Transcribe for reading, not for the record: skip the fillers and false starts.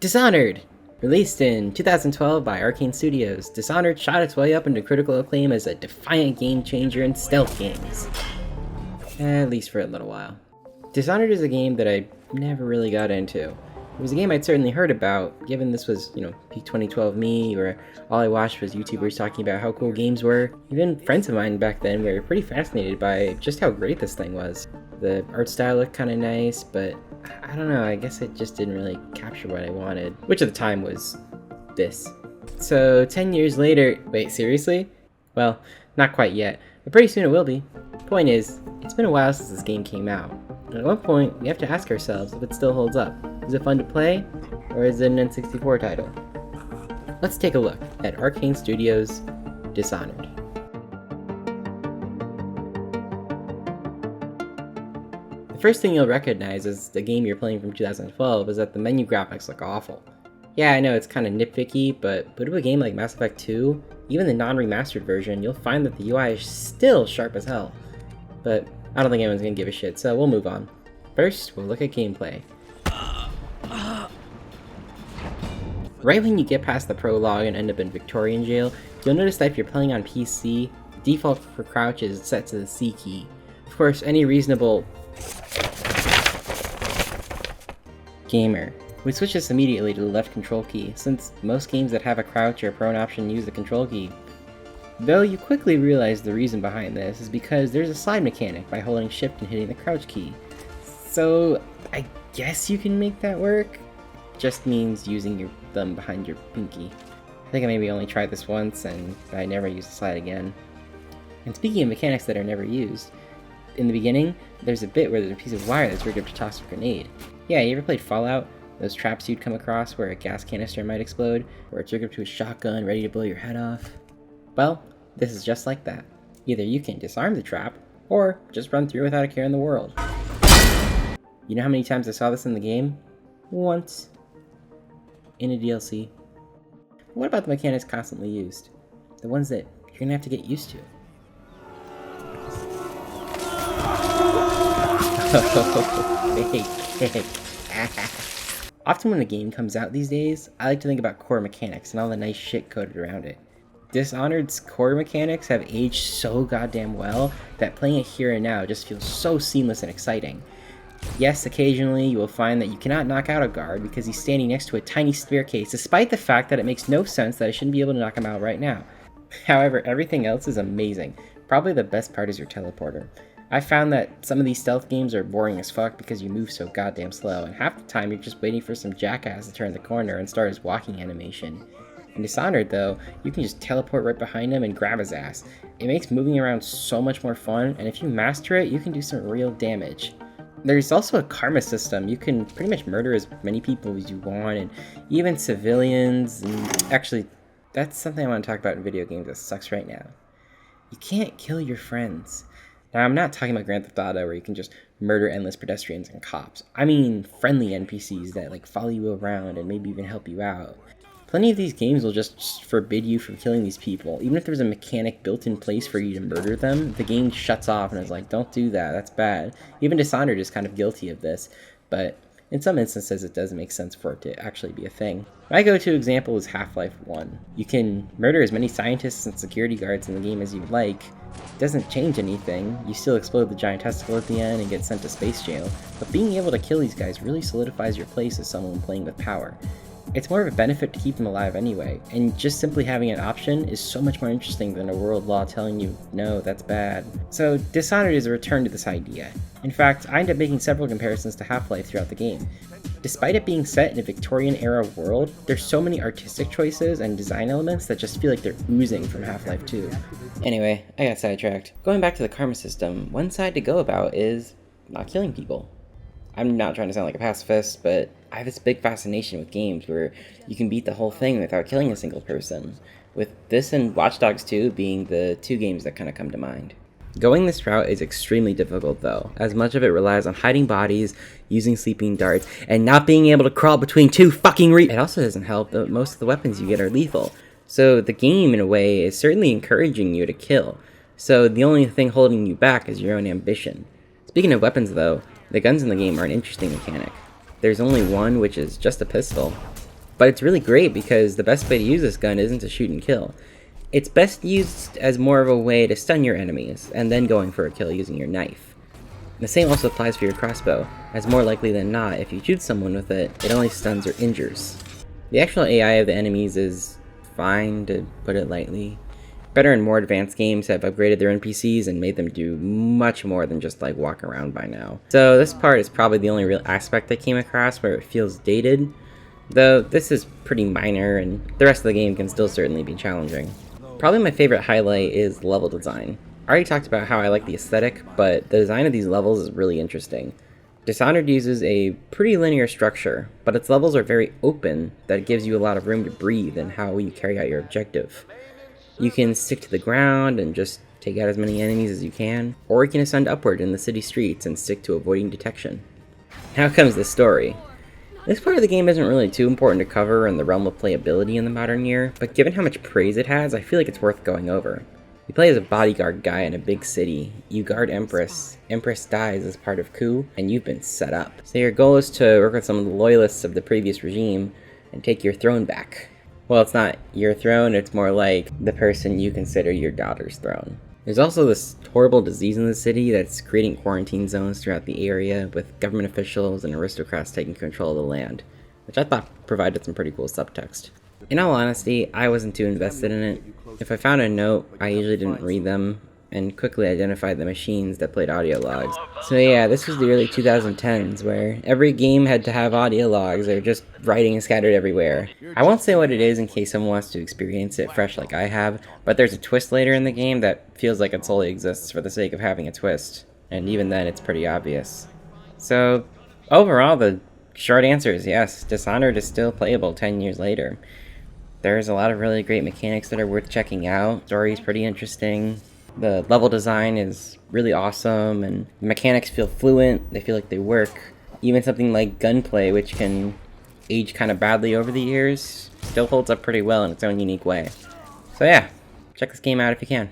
Dishonored! Released in 2012 by Arcane Studios, Dishonored shot its way up into critical acclaim as a defiant game changer in stealth games. At least for a little while. Dishonored is a game that I never really got into. It was a game I'd certainly heard about, given this was, peak 2012 me, where all I watched was YouTubers talking about how cool games were. Even friends of mine back then were pretty fascinated by just how great this thing was. The art style looked kind of nice, but I don't know, I guess it just didn't really capture what I wanted, which at the time was this. So 10 years later, wait, seriously? Well, not quite yet, but pretty soon it will be. Point is, it's been a while since this game came out. And at one point, we have to ask ourselves if it still holds up. Is it fun to play, or is it an N64 title? Let's take a look at Arcane Studios' Dishonored. The first thing you'll recognize as the game you're playing from 2012 is that the menu graphics look awful. Yeah, I know it's kind of nitpicky, but with a game like Mass Effect 2, even the non-remastered version, you'll find that the UI is still sharp as hell. But I don't think anyone's gonna give a shit, so we'll move on. First, we'll look at gameplay. Right when you get past the prologue and end up in Victorian jail, you'll notice that if you're playing on PC, the default for crouch is set to the C key. Of course, any reasonable gamer would switch this immediately to the left control key, since most games that have a crouch or prone option use the control key. Though you quickly realize the reason behind this is because there's a slide mechanic by holding shift and hitting the crouch key. So I guess you can make that work. Just means using your thumb behind your pinky. I think I maybe only tried this once and I never used the slide again. And speaking of mechanics that are never used, in the beginning, there's a bit where there's a piece of wire that's rigged up to toss a grenade. Yeah, you ever played Fallout? Those traps you'd come across where a gas canister might explode, or it's rigged up to a shotgun ready to blow your head off? Well, this is just like that. Either you can disarm the trap, or just run through without a care in the world. You know how many times I saw this in the game? Once. In a DLC. What about the mechanics constantly used? The ones that you're gonna have to get used to. Often when a game comes out these days, I like to think about core mechanics and all the nice shit coded around it. Dishonored's core mechanics have aged so goddamn well that playing it here and now just feels so seamless and exciting. Yes, occasionally you will find that you cannot knock out a guard because he's standing next to a tiny staircase, despite the fact that it makes no sense that I shouldn't be able to knock him out right now. However, everything else is amazing. Probably the best part is your teleporter. I found that some of these stealth games are boring as fuck because you move so goddamn slow, and half the time you're just waiting for some jackass to turn the corner and start his walking animation. In Dishonored though, you can just teleport right behind him and grab his ass. It makes moving around so much more fun, and if you master it, you can do some real damage. There's also a karma system. You can pretty much murder as many people as you want, and even civilians, and actually, that's something I want to talk about in video games that sucks right now. You can't kill your friends. Now, I'm not talking about Grand Theft Auto where you can just murder endless pedestrians and cops. I mean friendly NPCs that follow you around and maybe even help you out. Plenty of these games will just forbid you from killing these people. Even if there's a mechanic built in place for you to murder them, the game shuts off and is like, don't do that, that's bad. Even Dishonored is kind of guilty of this, but in some instances it does make sense for it to actually be a thing. My go-to example is Half-Life 1. You can murder as many scientists and security guards in the game as you like. It doesn't change anything. You still explode the giant testicle at the end and get sent to space jail, but being able to kill these guys really solidifies your place as someone playing with power. It's more of a benefit to keep them alive anyway, and just simply having an option is so much more interesting than a world law telling you, no, that's bad. So Dishonored is a return to this idea. In fact, I end up making several comparisons to Half-Life throughout the game. Despite it being set in a Victorian-era world, there's so many artistic choices and design elements that just feel like they're oozing from Half-Life 2. Anyway, I got sidetracked. Going back to the karma system, one side to go about is not killing people. I'm not trying to sound like a pacifist, but I have this big fascination with games where you can beat the whole thing without killing a single person, with this and Watch Dogs 2 being the two games that kind of come to mind. Going this route is extremely difficult though, as much of it relies on hiding bodies, using sleeping darts, and not being able to crawl between two fucking It also doesn't help that most of the weapons you get are lethal, so the game in a way is certainly encouraging you to kill, so the only thing holding you back is your own ambition. Speaking of weapons though, the guns in the game are an interesting mechanic. There's only one, which is just a pistol. But it's really great because the best way to use this gun isn't to shoot and kill. It's best used as more of a way to stun your enemies, and then going for a kill using your knife. The same also applies for your crossbow, as more likely than not, if you shoot someone with it, it only stuns or injures. The actual AI of the enemies is fine, to put it lightly. Better and more advanced games have upgraded their NPCs and made them do much more than just like walk around by now. So this part is probably the only real aspect I came across where it feels dated, though this is pretty minor and the rest of the game can still certainly be challenging. Probably my favorite highlight is level design. I already talked about how I like the aesthetic, but the design of these levels is really interesting. Dishonored uses a pretty linear structure, but its levels are very open that gives you a lot of room to breathe in how you carry out your objective. You can stick to the ground and just take out as many enemies as you can, or you can ascend upward in the city streets and stick to avoiding detection. Now comes the story. This part of the game isn't really too important to cover in the realm of playability in the modern year, but given how much praise it has, I feel like it's worth going over. You play as a bodyguard guy in a big city, you guard Empress, Empress dies as part of coup, and you've been set up. So your goal is to work with some of the loyalists of the previous regime and take your throne back. Well, it's not your throne, it's more like the person you consider your daughter's throne. There's also this horrible disease in the city that's creating quarantine zones throughout the area, with government officials and aristocrats taking control of the land, which I thought provided some pretty cool subtext. In all honesty, I wasn't too invested in it. If I found a note, I usually didn't read them, and quickly identified the machines that played audio logs. So yeah, this was the early 2010s, where every game had to have audio logs, or just writing scattered everywhere. I won't say what it is in case someone wants to experience it fresh like I have, but there's a twist later in the game that feels like it solely exists for the sake of having a twist, and even then it's pretty obvious. So, overall the short answer is yes, Dishonored is still playable 10 years later. There's a lot of really great mechanics that are worth checking out, story's pretty interesting, the level design is really awesome, and the mechanics feel fluent, they feel like they work. Even something like gunplay, which can age kind of badly over the years, still holds up pretty well in its own unique way. So yeah, check this game out if you can.